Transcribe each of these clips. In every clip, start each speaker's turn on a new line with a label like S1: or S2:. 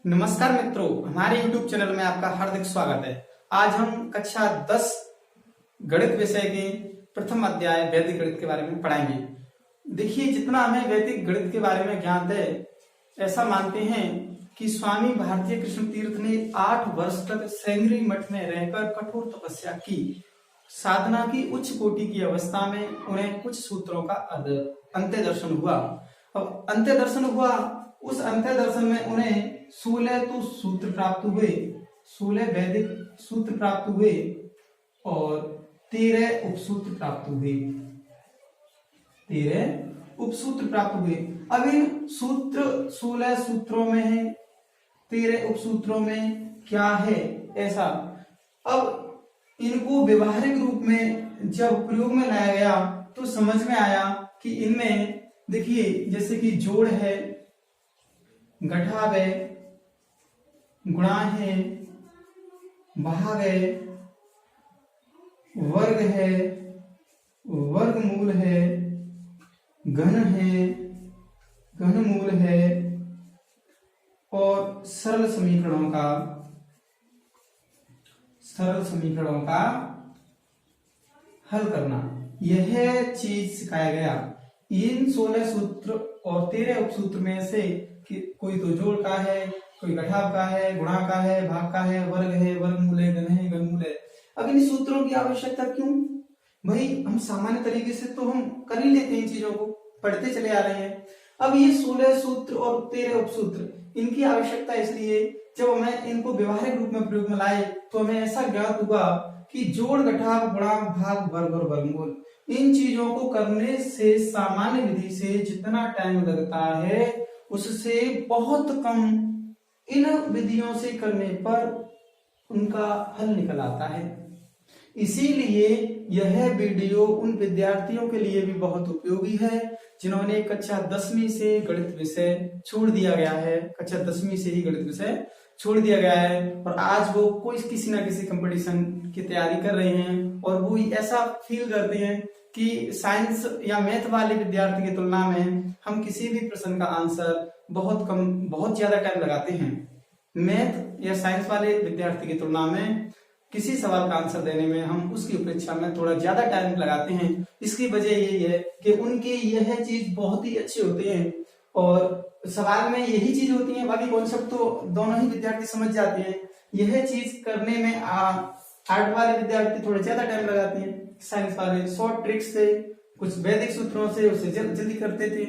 S1: नमस्कार मित्रों, हमारे YouTube चैनल में आपका हार्दिक स्वागत है। आज हम कक्षा 10 गणित विषय के प्रथम अध्याय वैदिक गणित के बारे में पढ़ाएंगे। देखिए, जितना हमें वैदिक गणित के बारे में ज्ञान है, ऐसा मानते हैं कि स्वामी भारतीय कृष्ण तीर्थ ने 8 वर्ष तक सेंगरी मठ में रहकर कठोर तपस्या की। साधना की उच्च कोटि की अवस्था में उन्हें कुछ सूत्रों का अंत्य दर्शन हुआ। अब अंत्य दर्शन हुआ, उस अंत्य दर्शन में उन्हें 16 तो सूत्र प्राप्त हुए, 16 वैदिक सूत्र प्राप्त हुए और 13 उपसूत्र प्राप्त हुए। 13 उपसूत्र प्राप्त हुए। अब इन 16 सूत्रों में है, 13 उपसूत्रों में क्या है ऐसा। अब इनको व्यवहारिक रूप में जब प्रयोग में लाया गया तो समझ में आया कि इनमें देखिए, जैसे कि जोड़ है, घटाव है, गुणा है, भाग है, वर्ग है, वर्गमूल है, घन है, घनमूल है और सरल समीकरणों का हल करना, यह चीज सिखाया गया। इन 16 सूत्र और 13 उपसूत्र में से कि कोई तो जोड़ का है, कोई घटाव का है, गुणा का है, भाग का है, वर्ग है, वर्गमूल है, घन है, घनमूल है। अब इन सूत्रों की आवश्यकता क्यों? भाई, हम सामान्य तरीके से तो हम कर ही लेते हैं, इन चीजों को पढ़ते चले आ रहे हैं। अब ये 16 सूत्र और 13 उपसूत्र, इनकी आवश्यकता इसलिए जब हमें इनको व्यवहारिक रूप में प्रयोग में लाए तो हमें ऐसा ज्ञात हुआ कि जोड़, घटाव, गुणा, भाग, वर्ग और वर्गमूल, इन चीजों को करने से सामान्य विधि से जितना टाइम लगता है उससे बहुत कम इन विधियों से करने पर उनका हल निकल आता है। इसीलिए यह वीडियो उन विद्यार्थियों के लिए भी बहुत उपयोगी है जिन्होंने कक्षा 10वीं से गणित विषय छोड़ दिया गया है। कक्षा 10वीं से ही गणित विषय छोड़ दिया गया है और आज वो कोई किसी ना किसी कंपटीशन की तैयारी कर रहे हैं और वो ऐसा फील करते हैं कि साइंस या मैथ वाले विद्यार्थी की तुलना में हम किसी भी प्रश्न का आंसर बहुत ज्यादा टाइम लगाते हैं। मैथ या साइंस वाले विद्यार्थी की तुलना में किसी सवाल का आंसर देने में हम उसकी अपेक्षा में थोड़ा ज्यादा टाइम लगाते हैं। इसकी वजह यही है कि उनकी यह चीज बहुत ही अच्छी होती है और सवाल में यही चीज होती है, बाकी कॉन्सेप्ट तो दोनों ही विद्यार्थी समझ जाते हैं। यह चीज करने में आर्ट वाले विद्यार्थी थोड़ा ज्यादा टाइम लगाते हैं, साइंस वाले शॉर्ट ट्रिक्स से, कुछ वैदिक सूत्रों से उसे जल्दी करते थे,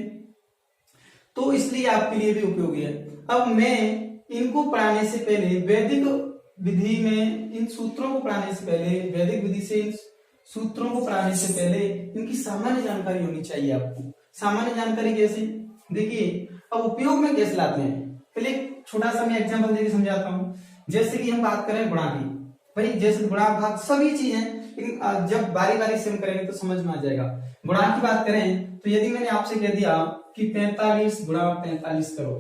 S1: तो इसलिए आपके लिए भी उपयोगी है। अब मैं इनको पढ़ाने से पहले वैदिक विधि में इन सूत्रों को पढ़ाने से पहले, वैदिक विधि से इन सूत्रों को पढ़ाने से पहले इनकी सामान्य जानकारी होनी चाहिए आपको। सामान्य जानकारी कैसे? देखिए, अब उपयोग में कैसे लाते हैं, पहले एक छोटा सा मैं एग्जांपल देकर समझाता हूँ। जैसे कि हम बात करें गुणा की, भाई जैसे गुणा, भाग सभी चीजें जब बारी बारी से हम करेंगे तो समझ में आ जाएगा। गुणा की बात करें तो यदि मैंने आपसे कह दिया कि 45 गुणा 45 करो,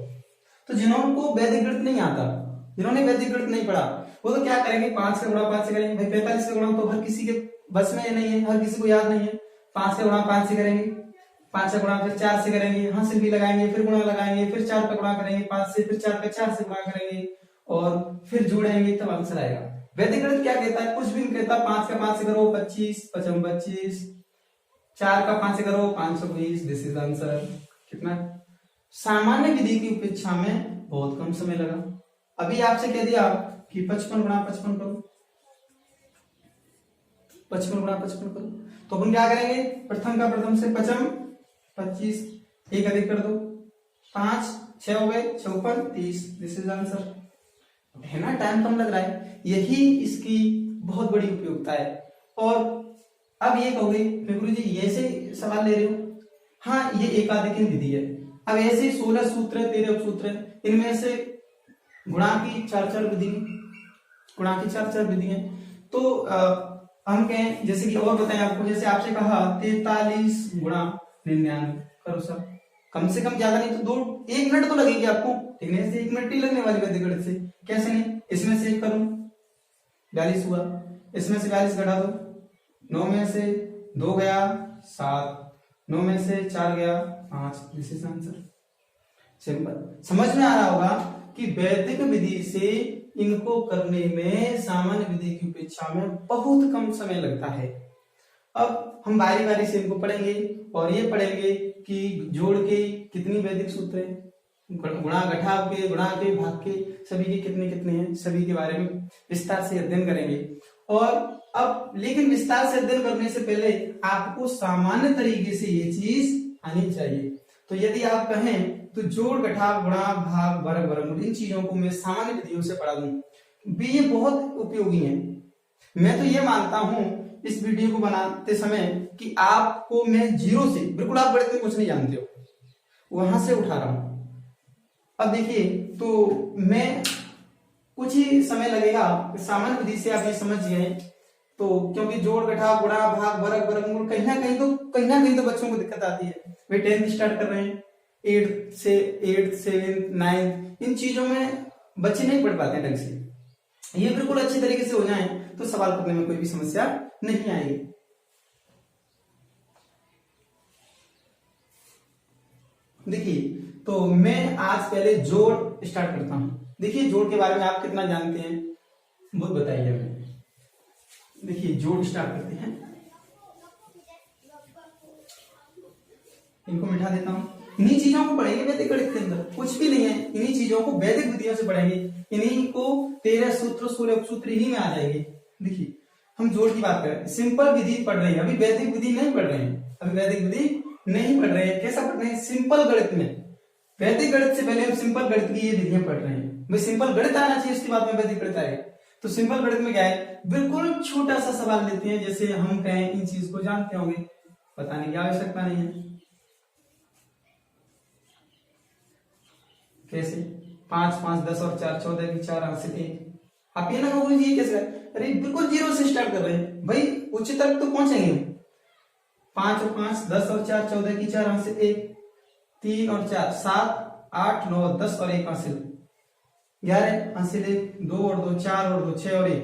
S1: तो जिन्होंने वैदिक गणित नहीं आता, जिन्होंने वैदिक गणित नहीं पढ़ा, वो तो क्या करेंगे, 5 का गुणा 5 से करेंगे। भाई 45 का गुणा तो हर किसी के बस में नहीं है, हर किसी को याद नहीं है। 5 का गुणा 5 से करेंगे, 5 का गुणा फिर 4 से करेंगे, हासिल भी लगाएंगे, फिर गुणा लगाएंगे, फिर 4 का गुणा करेंगे 5 से, फिर 4 का 4 से गुणा करेंगे और फिर जोड़ेंगे तब आंसर आएगा। वैदिक गणित क्या कहता है? कुछ भी नहीं कहता। 5 का 5 से करो 25, 55 25, 4 का 5 से करो 520, दिस इज आंसर। कितना? सामान्य विधि की अपेक्षा में बहुत कम समय लगा। अभी आपसे कह दिया कि 55 गुणा 55 करो, 55 गुणा 55 करो, तो अपन क्या करेंगे, प्रथम का प्रथम से 55 25, एक अधिक कर दो, 5 6 हो गए 56 30, दिस इज आंसर। है ना, टाइम कम लग रहा है, यही इसकी बहुत बड़ी उपयोगिता है। और अब ये कहोगे गुरु जी ये से सवाल ले रहे हो, हाँ ये एकाधिक विधि है। अब ऐसे 16 सूत्र है, 13 उपसूत्र है, इनमें से गुणा की 4 विधि, गुणा की 4 विधि है। तो हम कहें जैसे कि और बताएं आपको, जैसे आपसे कहा 43 गुणा 99 करो सर, कम से कम ज्यादा नहीं तो 1 मिनट तो लगेगी आपको, ठीक है, 1 मिनट ही लगने वाली वैदिक गणित से। कैसे नहीं, इसमें से 1 करूं 42 हुआ, इसमें से 42 घटा दो, 9 में से 2 गया 7, 9 में से 4 गया 5, दिस इज आंसर। सिंपल, समझ में आ रहा होगा कि वैदिक विधि से इनको करने में सामान्य विधि की अपेक्षा में बहुत कम समय लगता है। अब हम बारी बारी से इनको पढ़ेंगे और ये पढ़ेंगे कि जोड़ के कितनी वैदिक सूत्र है, गुणा घटाव के, गुणा के, भाग के, सभी के कितने कितने हैं, सभी के बारे में विस्तार से अध्ययन करेंगे। और अब लेकिन विस्तार से अध्ययन करने से पहले आपको सामान्य तरीके से ये चीज आनी चाहिए। तो यदि आप कहें तो जोड़, घटाव, गुणा, भाग, वर्ग, वर्गमूल, इन चीजों को मैं सामान्य विधियों से पढ़ा दूं भी, ये बहुत उपयोगी है। मैं तो ये मानता हूं इस वीडियो को बनाते समय कि आपको मैं जीरो से, बिल्कुल आप गणित में कुछ नहीं जानते हो, वहां से उठा रहा हूं। अब देखिए, तो मैं कुछ ही समय लगेगा, सामान्य विधि से आप ये समझ गए तो, क्योंकि जोड़, घटाव, गुणा, भाग, वर्ग, वर्गमूल कहीं ना कहीं तो बच्चों को दिक्कत आती है। वे 10th स्टार्ट कर रहे हैं, 8th से 8th 7th 9th, इन चीजों में बच्चे नहीं पढ़ पाते ढंग से। ये बिल्कुल अच्छी तरीके से हो जाए तो सवाल करने में कोई भी समस्या नहीं आएगी। देखिए, तो मैं आज पहले जोड़ स्टार्ट करता हूं। देखिए, जोड़ के बारे में आप कितना जानते हैं वो बताइए हमें। देखिए, जोड़ स्टार्ट करते हैं, इनको मिटा देता हूं। इन्हीं चीजों को पढ़ेंगे वैदिक गणित के अंदर, कुछ भी नहीं है, इन्हीं चीजों को वैदिक विधियों से पढ़ेंगे। इन्हीं को 13 सूत्र 16 उपसूत्र ही में आ जाएंगे। देखिए, हम जोड़ की बात करें, सिंपल विधि पढ़ रहे हैं, अभी वैदिक विधि नहीं पढ़ रहे हैं, अभी वैदिक विधि नहीं पढ़ रहे हैं। कैसा पढ़ रहे हैं? सिंपल गणित में। वैदिक गणित से पहले हम सिंपल गणित की ये विधियां पढ़ रहे हैं। भाई सिंपल गणित आना चाहिए, उसके बाद में वैदिक गणित आएगा। तो सिंपल गणित में क्या है, बिल्कुल छोटा सा सवाल लेते हैं, जैसे हम कहें इन चीज को जानते होंगे, बताने की आवश्यकता नहीं है। कैसे? 5 5 10 और 4 14 की 4 हाथ से 1। आप ये ना कहो ये कैसे? अरे बिल्कुल जीरो से स्टार्ट कर रहे हैं भाई, उच्च तक तो पहुंचेंगे। 5 और 5 10 और 4 14 की 4 हाथ से 1, 3 और 4 7 8 9 10 और 1 हासिल 11 हासिल 1, 2 और 2 4 और 2 6 और 1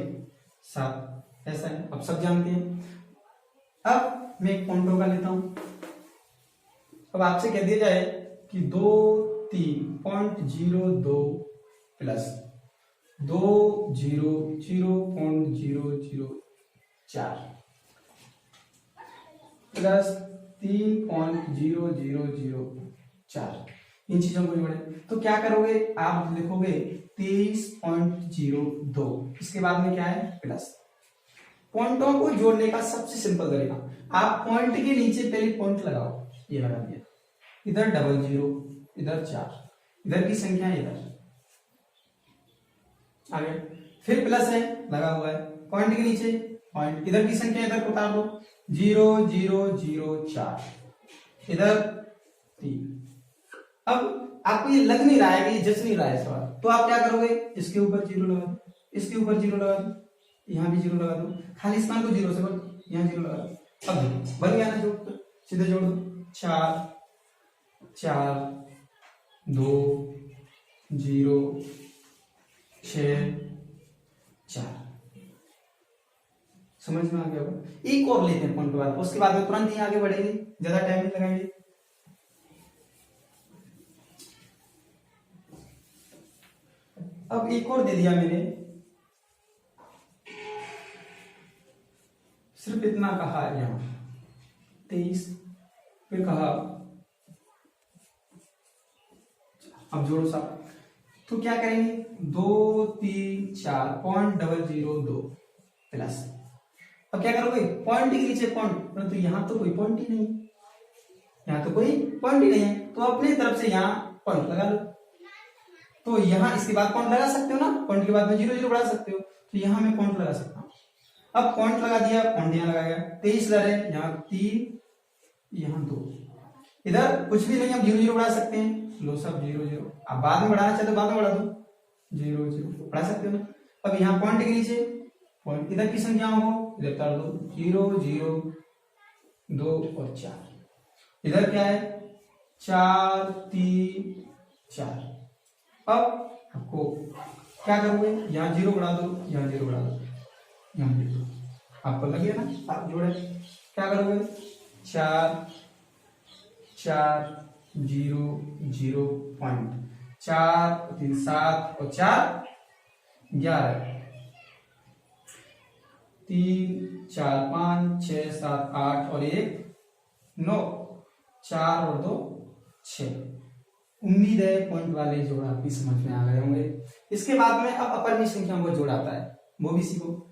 S1: 7। ऐसा है, अब सब जानते हैं। अब मैं एक पॉइंटों का लेता हूं। अब आपसे कह दिया जाए कि 2 3.02 प्लस 2 0 0.004 प्लस 3.0004, इन चीजों को जोड़े तो क्या करोगे? आप लिखोगे 23.02, इसके बाद में क्या है? प्लस। पॉइंटों को जोड़ने का सबसे सिंपल तरीका, आप पॉइंट के नीचे पहले पॉइंट लगाओ, ये लगा दिया, इधर डबल जीरो, इधर 4, इधर की संख्या इधर आगे, फिर प्लस है लगा हुआ है, पॉइंट के नीचे पॉइंट, इधर की संख्या इधर उतार दो, 0004, इधर 3। अब आपको ये लग नहीं रहा है कि ये जच नहीं रहा है सवाल, तो आप क्या करोगे? इसके ऊपर 0 लगा दो, इसके ऊपर 0 लगा दो, यहां भी 0 लगा दो, खाली स्थान को 0 से भर, यहां 0 लगा दो। अब बन गया ना, जोड़ सीधे जोड़ दो, 4 4 2 0 6 4। समझ में आ गया होगा। एक और लेते हैं पॉइंट बाद, उसके बाद में तुरंत ही आगे बढ़ेंगे, ज्यादा टाइम नहीं लगाएंगे। अब एक और दे दिया मैंने, सिर्फ इतना कहा यहां 23, फिर कहा, अब जोड़ो साहब, तो क्या करेंगे? 2 3 4.002 प्लस, अब क्या करोगे? पॉइंट के नीचे पॉइंट, परंतु यहां तो कोई पॉइंट ही नहीं, यहां तो कोई पॉइंट ही नहीं है, तो अपनी तरफ से यहां पॉइंट लगा लो। तो यहां इसके बाद पॉइंट लगा सकते हो ना, पॉइंट के बाद में 0 0 बढ़ा सकते हो, तो यहां मैं पॉइंट लगा सकता हूं। अब पॉइंट लगा दिया, पॉइंट यहां लगाया, 23 इधर है, यहां 3, यहां 2, इधर कुछ भी नहीं, हम 0 0 बढ़ा सकते हैं, लो सब 0 0। अब बाद में बढ़ाना चाहते हो बाद में बढ़ा दो, 0 0 बढ़ा सकते हो ना। अब यहाँ पॉइंट के नीचे पॉइंट, इधर की संख्याओं को इधर कर दो, 0 0 2 और 4, इधर क्या है? 4 3 4। अब आपको क्या करोगे? यहाँ 0 बढ़ा दो, यहाँ 0 बढ़ा दो, यहाँ 0, आपको लग गया ना, आप जोड़े। क्या करोगे? 4 4 0 0 पॉइंट 4 3 7 और 4 11, 3 4 5 6 7 8 और 1 9, 4 और 2 6। उम्मीद है पॉइंट वाले जोड़ आपकी समझ में आ गए होंगे। इसके बाद में अब अपरिमेय संख्याओं का जोड़ आता है, वो भी सीखो।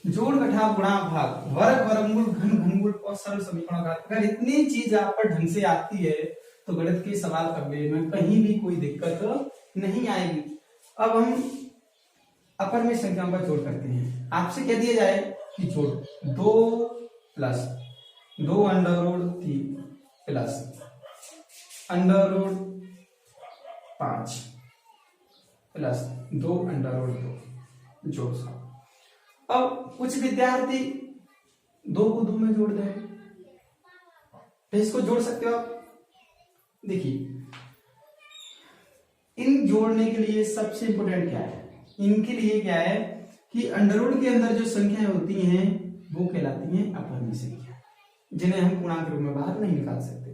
S1: जोड़, घटाव, गुणा, भाग, वर्ग, वर्गमूल, घन, घनमूल और सरल समीकरण का, अगर इतनी चीज आप पर ढंग से आती है तो गणित के सवाल करने में कहीं भी कोई दिक्कत नहीं आएगी। अब हम अपरिमेय संख्याओं का जोड़ करते हैं। आपसे कह दिया जाए कि जोड़ 2 plus 2 under root 3 plus under root 5 plus 2 under root 2 जोड़ 7। अब कुछ विद्यार्थी 2 को 2 में जोड़ दें, तो इसको जोड़ सकते हो आप। देखिए, इन जोड़ने के लिए सबसे इंपॉर्टेंट क्या है, इनके लिए क्या है कि अंडरवुड के अंदर जो संख्याएं होती हैं वो कहलाती हैं अपरिमेय संख्या, जिन्हें हम पूर्णांक रूप में बाहर नहीं निकाल सकते,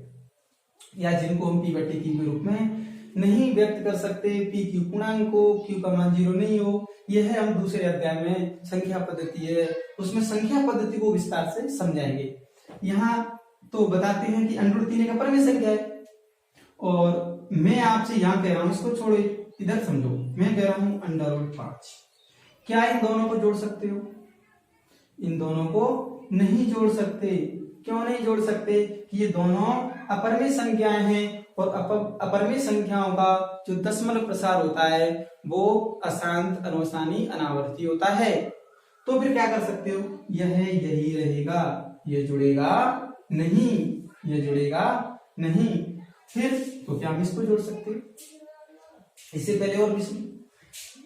S1: या जिनको हम पी बटे क्यू के रूप में नहीं व्यक्त कर सकते। पी क्यू पूर्णांक को, क्यू का मान 0 नहीं हो, यह हम दूसरे अध्याय में संख्या पद्धति है, उसमें संख्या पद्धति को विस्तार से समझाएंगे। यहाँ तो बताते हैं कि अंडरवुड 3 एक अपरिमेय संख्या है, और मैं आपसे यहाँ कह रहा हूं, इसको छोड़ो, इधर समझो, मैं कह रहा हूं अंडरवुड 5। क्या इन दोनों को जोड़ सकते हो? इन दोनों को नहीं जोड़ सकते। क्यों नहीं जोड़ सकते? कि ये दोनों अपरिमेय संख्याएं हैं, और अपरिमेय संख्याओं का जो दशमलव प्रसार होता है वो अशांत, अनवसानी, अनावर्ती होता है। तो फिर क्या कर सकते हो, यह यही रहेगा, ये जुड़ेगा नहीं, ये जुड़ेगा नहीं। फिर तो क्या हम इसको जोड़ सकते हैं? इससे पहले और भी सुन,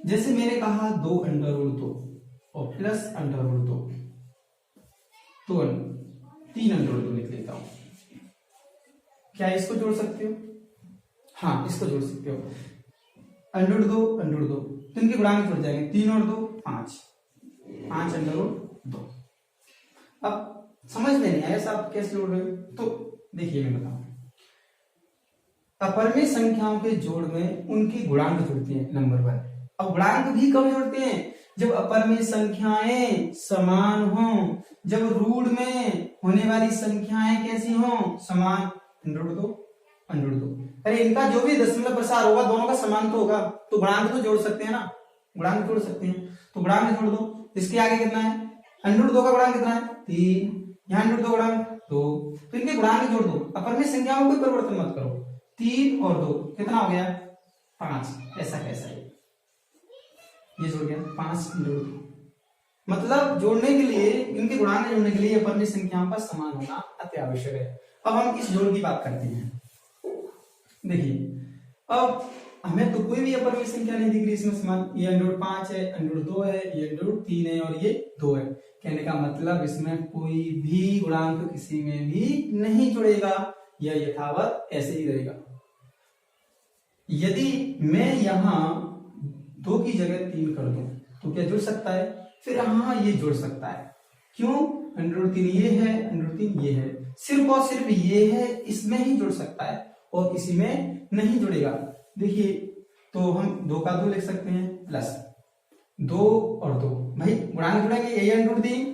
S1: जैसे मैंने कहा 2 अंडरवुड 2 और प्लस अंडरवुड 2, तो 3 अंडरवुड 2 लिख लेता हूं। क्या इसको जोड़ सकते हो? हाँ, इसको जोड़ सकते हो। अंडरवुड 2 अंडरवुड 2, तो इनके गुणांक जुड़ जाएंगे, 3 और 2 5, 5 अंडरवुड 2। अब समझ में नहीं आया साहब कैसे जोड़ रहे हो? तो देखिए मैं बताऊं, अपरिमेय संख्याओं के जोड़ में उनके गुणांक जुड़ते हैं, नंबर 1। अब गुणांक भी कब जुड़ते हैं? जब अपरिमेय संख्याएं समान हों, जब रूट में होने वाली संख्याएं कैसी हों, समान। अंडरवुड 2 अंडरवुड 2, अरे इनका जो भी दशमलव प्रसार होगा दोनों का समान तो होगा, तो गुणांक तो जोड़ सकते हैं ना, गुणांक जोड़ सकते हैं। तो गुणांक जोड़ दो। इसके आगे कितना है? अंडरवुड 2 का गुणांक कितना है? 3। यहाँ अंडरवुड 2 गुणांक 2, तो इनके गुणांक जोड़ दो। अपरिमेय संख्याओं में कोई परिवर्तन मत करो। 3 और 2 कितना हो गया? 5। ऐसा कैसा है? ये जोड़ गया 5 अंडरवुड 2। मतलब जोड़ने के लिए, इनके गुणांक जोड़ने के लिए अपरिमेय संख्याओं का समान होना अति आवश्यक है। अब हम इस जोड़ की बात करते हैं। देखिए, अब हमें तो कोई भी अपरिमेय संख्या नहीं दिख रही इसमें समान। ये अंडरवुड 5 है, अंडरवुड 2 है, ये अंडरवुड 3 है और ये 2 है। कहने का मतलब इसमें कोई भी गुणांक किसी में भी नहीं जुड़ेगा, यह यथावत ऐसे ही रहेगा। यदि मैं यहां 2 की जगह 3 कर दूं तो क्या जुड़ सकता है? फिर हाँ, ये जुड़ सकता है। क्यों? अंडरवुड 3 ये है, अंडरवुड 3 ये है, सिर्फ और सिर्फ ये है, इसमें ही जुड़ सकता है और किसी में नहीं जुड़ेगा। देखिए, तो हम 2 का 2 लिख सकते हैं, प्लस 2 और 2, भाई गुणांक जुड़ेंगे, ये अंडरवुड 3,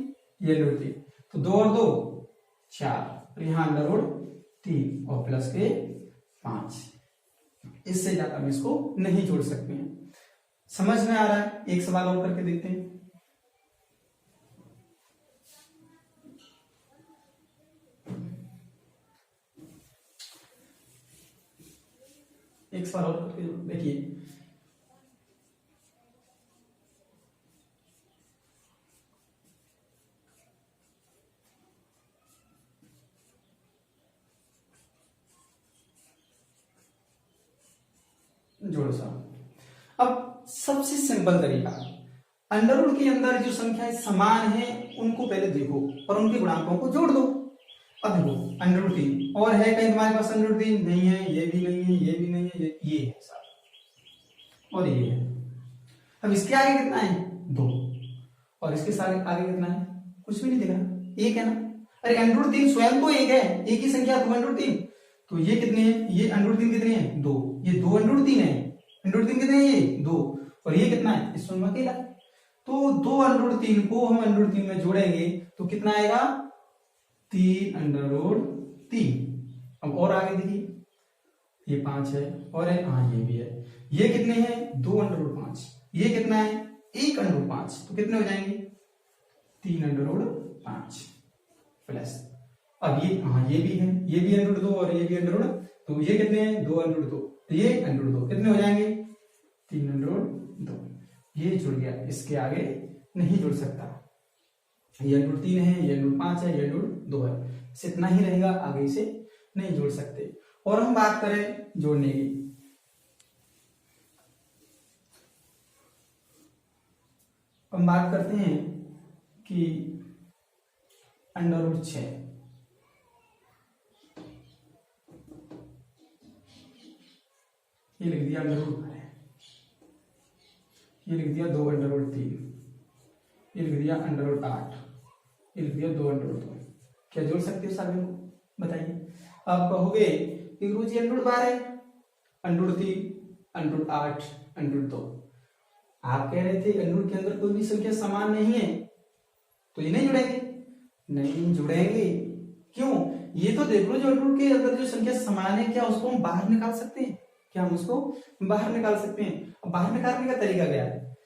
S1: ये अंडरवुड 3, तो 2 और 2 4, और यहाँ अंडरवुड 3 और प्लस के 5। इससे ज्यादा हम इसको नहीं जोड़ सकते हैं। समझ में आ रहा है? एक सवाल और करके देखते हैं। एक सवाल और करके देखिए, जोड़ो साहब। अब सबसे सिंपल तरीका, अंडरवुड के अंदर जो संख्याएं समान हैं उनको पहले देखो और उनके गुणांकों को जोड़ दो। अब देखो, अंडरवुड 3 और है कहीं तुम्हारे पास? अंडरवुड 3 नहीं है, ये भी नहीं है, ये भी नहीं है, ये है साहब, और ये है। अब इसके आगे कितना है? 2, और इसके सारे आगे कितना है? कुछ भी नहीं दिख रहा, 1 है ना। अरे अंडरवुड 3 स्वयं तो 1 है, एक ही संख्या तो अंडरवुड 3, तो ये कितने हैं, ये √3 कितने हैं 2, ये 2 √3 है, √3 कितने हैं ये 2, और ये कितना है इस में अकेला। तो 2 √3 को हम √3 में जोड़ेंगे तो कितना आएगा 3 √3। अब और आगे देखिए ये 5 है और है, हाँ ये भी है, ये कितने हैं 2 √5, ये कितना है 1 √5, तो कितने हो जाएंगे 3 √5 प्लस, अब ये हाँ ये भी है, ये भी √2 और ये भी √2, तो ये कितने हैं 2 √2, ये √2 कितने हो जाएंगे 3 √2, ये जुड़ गया, इसके आगे नहीं जुड़ सकता, ये √3 है, ये √5 है, ये √2 है, बस इतना ही रहेगा, आगे इसे नहीं जोड़ सकते। और हम बात करें जोड़ने की, हम बात करते हैं कि √6, ये लिख दिया √5, ये लिख दिया 2 √3, ये लिख दिया √8, ये लिख दिया 2 √2, क्या जोड़ सकते हो सारे को बताइए। आप कहोगे कि गुरु जी √12, √3, √8, √2, आप कह रहे थे √, के अंदर कोई भी संख्या समान नहीं है तो ये नहीं जुड़ेंगे, नहीं जुड़ेंगे, क्यों, ये तो देख लो जो √, के अंदर जो संख्या समान है क्या उसको हम बाहर निकाल सकते हैं, क्या हम उसको बाहर निकाल सकते हैं। अब बाहर निकालने का तरीका क्या है,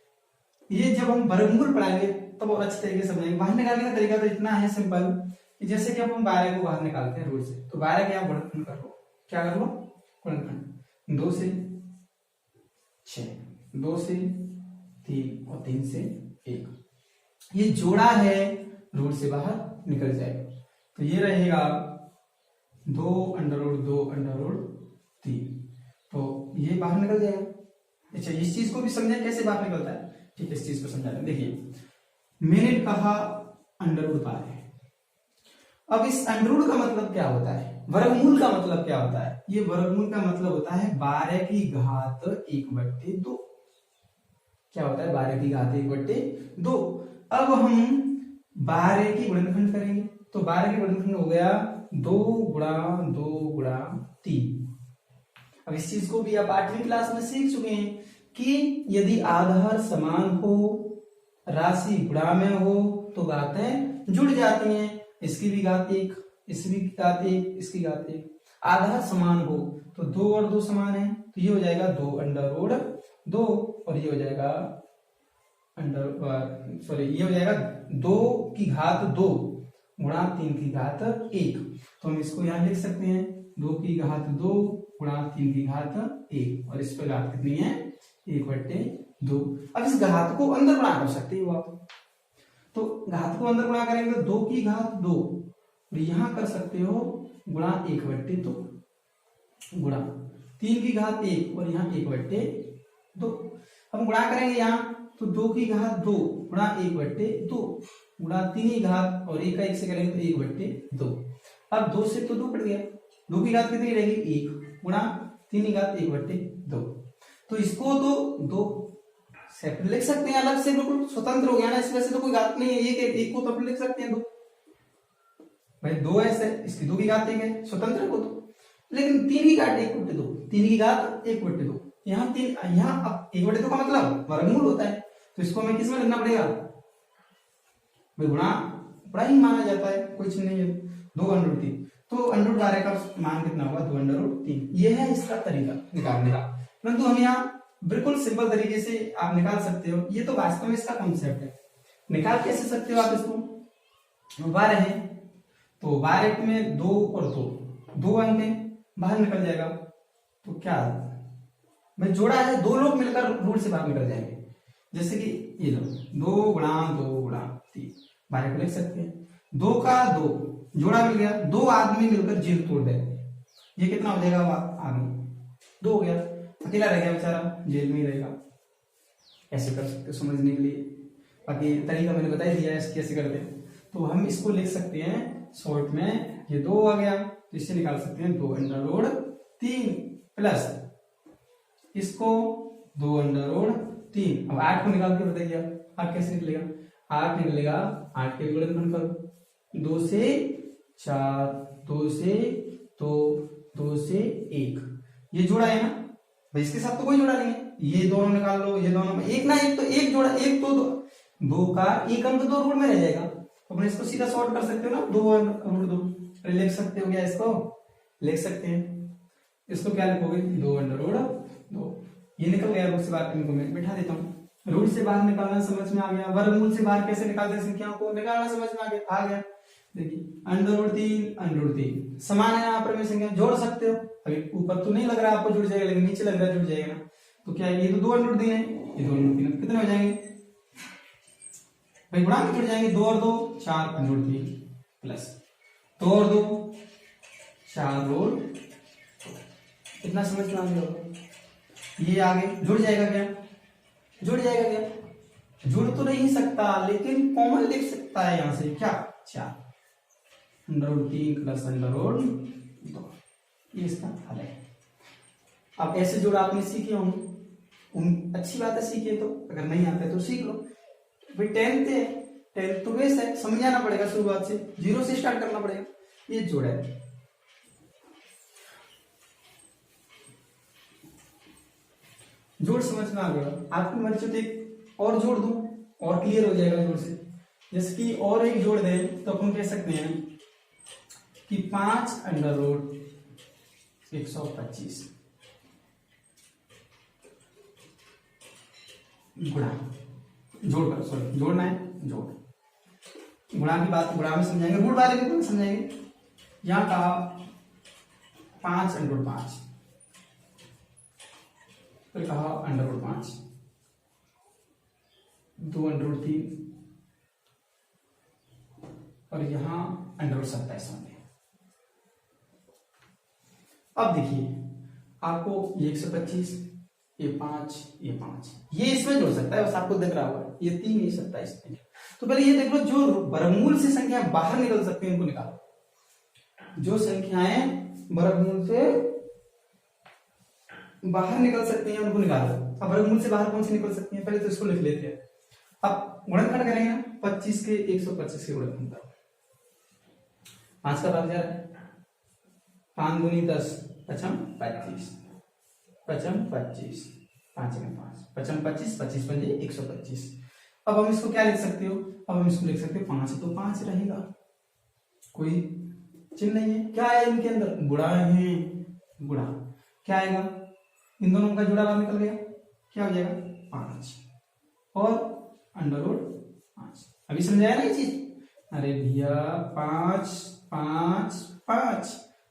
S1: ये जब हम वर्गमूल पढ़ाएंगे तब और अच्छे तरीके से समझेंगे। बाहर निकालने का तरीका तो इतना है सिंपल कि जैसे कि अब हम 12 को बाहर निकालते हैं रूट से, तो 12 के आप गुणनखंड कर लो, क्या कर लो गुणनखंड, 2 से 6, 2 से 3 और 3 से 1, ये जोड़ा है रूट से बाहर निकल जाएगा, तो ये रहेगा 2 √2 √3, तो ये बाहर निकल जाएगा। अच्छा इस चीज को भी समझे कैसे बाहर निकलता है, ठीक है इस चीज को समझा दें। देखिए मैंने कहा √12 है, अब इस √ का मतलब क्या होता है, वर्गमूल का मतलब क्या होता है, ये वर्गमूल का मतलब होता है 12 की घात 1/2, क्या होता है 12 की घात 1/2। अब हम 12 की गुणनखंड करेंगे, तो 12 की गुणनखंड हो गया 2 × 2 × 3। अब इस चीज को भी आप 8वीं क्लास में सीख चुके हैं कि यदि आधार समान हो, राशि गुणा में हो तो घातें जुड़ जाती हैं, इसकी भी घात 1, इसकी भी घात 1, इसकी घात 1, आधार समान हो तो 2 और 2 समान है, तो ये हो जाएगा 2 √2 और ये हो जाएगा ये हो जाएगा 2 की घात 2 गुणा 3 की घात 1, तो हम इसको यहां लिख सकते हैं 2 की घात 2 गुणा 3 की घात 1, और इस पर घात कितनी है 1/2। अब इस घात को अंदर गुणा कर सकते हो आप, तो घात को अंदर गुणा करेंगे तो 2 की घात 2, और यहां कर सकते हो गुणा 1/2 गुणा 3 की घात 1 और यहाँ 1/2, हम गुणा करेंगे यहाँ तो 2 की घात 2 गुणा 1/2 गुणा 3 की घात और 1 का 1 से करेंगे तो 1/2। अब 2 से तो 2 कट गया, 2 की घात कितनी रहेगी 1 गुणा 3 की घात 1/2, तो इसको तो 2 सेपरेट लिख सकते हैं, अलग से बिल्कुल स्वतंत्र हो गया ना, इसमें से तो कोई घात नहीं है, एक को तो लिख सकते हैं 2, भाई 2 ऐसे इसकी 2 की घात 1 है स्वतंत्र को तो, लेकिन 3 की घात 1/2, 3 की घात 1/2, यहाँ 3, यहाँ अब 1/2 का मतलब वर्गमूल होता है, तो इसको हमें किसमें लिखना पड़ेगा, भाई गुणा ही माना जाता है, कुछ नहीं है 2 √3, तो √12 का मान कितना होगा 2 √3, ये है इसका तरीका निकालने का। परंतु हम यहाँ बिल्कुल सिंपल तरीके से आप निकाल सकते हो, ये तो वास्तव में इसका कॉन्सेप्ट है, निकाल कैसे सकते हो आप इसको, 12 है तो 12 में 2 और 2 अंक है, बाहर निकल जाएगा, तो क्या मैं जोड़ा है 2 लोग मिलकर रूट से बाहर निकल जाएंगे, जैसे कि ये लो 2 × 2 × 3, 12 को लिख सकते हैं, 2 का 2 जोड़ा मिल गया, 2 आदमी मिलकर जेल तोड़ दे, ये कितना हो जाएगा आदमी 2 हो गया, अकेला रह गया बेचारा जेल में ही रहेगा, ऐसे कर सकते हो समझने के लिए, बाकी तरीका मैंने बता दिया है कैसे करते हैं। तो हम इसको लिख सकते हैं शॉर्ट में, ये 2 आ गया तो इससे निकाल सकते हैं 2 √3 प्लस इसको 2 √3। अब 8 को निकाल के बताइए 8 कैसे निकलेगा, 8 निकलेगा 8 के गुणनखंड करो, 2 से 4, 2 से 2, 2 से 1, ये जोड़ा है ना भाई, इसके साथ तो कोई जोड़ा नहीं है, ये दोनों निकाल लो, ये दोनों एक ना एक तो एक जोड़ा, एक तो दो का एक अंक 2 रूट में रह जाएगा, तो अपने इसको सीधा सॉल्व कर सकते हो ना, 2 √2 लिख सकते हो क्या, इसको लिख सकते हैं, इसको क्या लिखोगे 2 √2, ये निकल गया रूट से बाहर, इनको मैं बिठा देता हूँ। रूट से बाहर निकालना समझ में आ गया, वर्गमूल से बाहर कैसे निकालते हैं संख्याओं को, निकालना समझ में आ गया। देखिए √3 समान है यहाँ पर में संख्या, जोड़ सकते हो, अभी ऊपर तो नहीं लग रहा आपको जुड़ जाएगा, लेकिन नीचे लग रहा है जुड़ जाएगा ना, तो क्या है, ये तो 2 √3 है, ये 2 √3 कितने हो जाएंगे भाई, गुणा में जुड़ जाएंगे, 2 और 2 4 √3 प्लस 2 और 2 4 और कितना, समझ में आ गया, ये आगे जुड़ जाएगा क्या, जुड़ जाएगा क्या, जुड़ तो नहीं सकता लेकिन कॉमन लिख सकता है यहां से, क्या 4 √3 प्लस √2, ये इसका हल है। अब ऐसे जोड़ आपने सीखे होंगे, अच्छी बात है सीखे, तो अगर नहीं आता है तो सीख लो भाई, 10th है, 10th तो बेस है, समझाना पड़ेगा शुरुआत से, 0 से स्टार्ट करना पड़ेगा, ये जोड़ है। जोड़ समझ में आ गया, आपकी मर्जी तो एक और जोड़ दूं और क्लियर हो जाएगा जोड़ से, जैसे कि और एक जोड़ दें तो अपन कह सकते हैं कि 5 √125 गुणा, जोड़ कर, सॉरी जोड़ना है, जोड़ गुणा की बात गुणा में समझाएंगे, रूट वाले में समझाएंगे। यहां कहा 5 √5, फिर कहा √5, 2 √3 और यहां √27 होंगे। अब देखिए आपको ये 125, ये 5, ये 5, ये इसमें जोड़ सकता है, बस आपको दिख रहा होगा, ये 3, ये 27। तो पहले ये देख लो, जो वर्गमूल से संख्याएं बाहर निकल सकती हैं उनको निकालो, जो संख्याएं वर्गमूल से बाहर निकल सकती हैं उनको निकालो। अब वर्गमूल से बाहर कौन सी निकल सकती हैं, पहले तो इसको लिख लेते हैं। अब गुणनखंड करेंगे ना, 25 के 125 के गुणनखंड करो, 5 का भाग जा रहा है, 5 दूनी 10, 5 25, 5 25, 5 में 5, 5 25, 25 पंजे 125। अब हम इसको क्या लिख सकते हो, अब हम इसको लिख सकते हो 5 तो 5 रहेगा, कोई चिन्ह नहीं है, क्या है इनके अंदर, गुणा है, गुणा क्या आएगा, इन दोनों का जुड़ा निकल गया, क्या हो जाएगा 5 और √5। अभी समझाया ना ये चीज, अरे भैया 5 5 5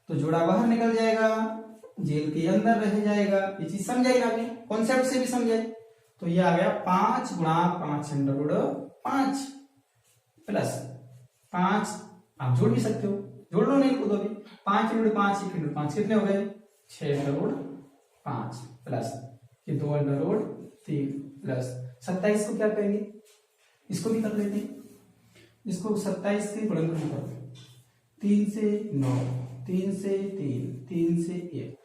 S1: तो जुड़ा बाहर निकल जाएगा, जेल के अंदर रह जाएगा, ये चीज समझाई ना आपने, कॉन्सेप्ट से भी समझाई। तो ये आ गया 5 गुणा 5 √5 प्लस 5, आप जोड़ भी सकते हो, जोड़ लो नहीं खुद, अभी 5 √5 1 कितने हो गए 6 √5 प्लस ये 2 √3 प्लस 27 को क्या करेंगे, इसको भी कर लेते हैं, इसको 27 के गुणनखंड करो, 3 से 9, 3 से 3, 3 से 1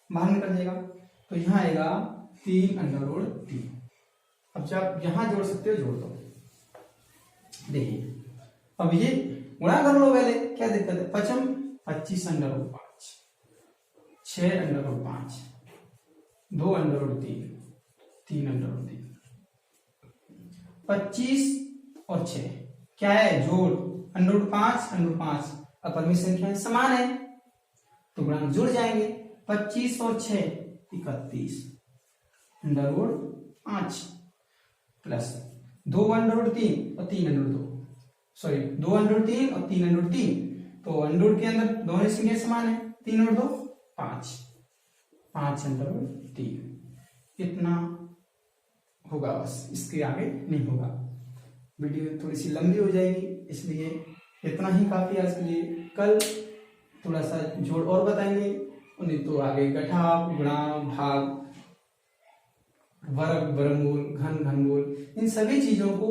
S1: बाहर निकल जाएगा, तो यहां आएगा 3 √3। अब जब यहां जोड़ सकते हो जोड़ दो, देखिए अब ये गुणा कर लो पहले, क्या दिक्कत है, 25 √5, 6 √5, 2 √3, 3 √3, 25 और 6 क्या है जोड़, √5 √5, अपन में संख्याएं समान है तो गुणांक जुड़ जाएंगे, 25 और 6 31 √5 प्लस 2 √3 और 3 √2, सॉरी 2 √3 और 3 √3, तो √, के अंदर दोनों संख्या समान है, 3 और 2 5, 5 √3, इतना होगा बस, इसके आगे नहीं होगा। वीडियो थोड़ी सी लंबी हो जाएगी, इसलिए इतना ही काफी आज के लिए, कल थोड़ा सा जोड़ और बताएंगे, नहीं तो आगे घटाव, गुणा, भाग, वर्ग, वर्गमूल, घन, घनमूल, इन सभी चीजों को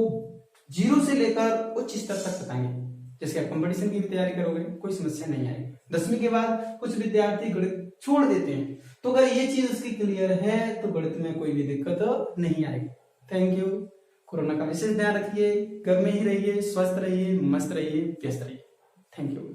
S1: 0 से लेकर उच्च स्तर तक बताएंगे। जैसे आप कंपटीशन की भी तैयारी करोगे कोई समस्या नहीं आएगी। 10वीं के बाद कुछ विद्यार्थी गणित छोड़ देते हैं, तो अगर ये चीज उसकी क्लियर है तो गणित में कोई भी दिक्कत नहीं आएगी। Thank you. कोरोना का विशेष ध्यान रखिए, घर में ही रहिए, स्वस्थ रहिए, मस्त रहिए, व्यस्त रहिए। Thank you.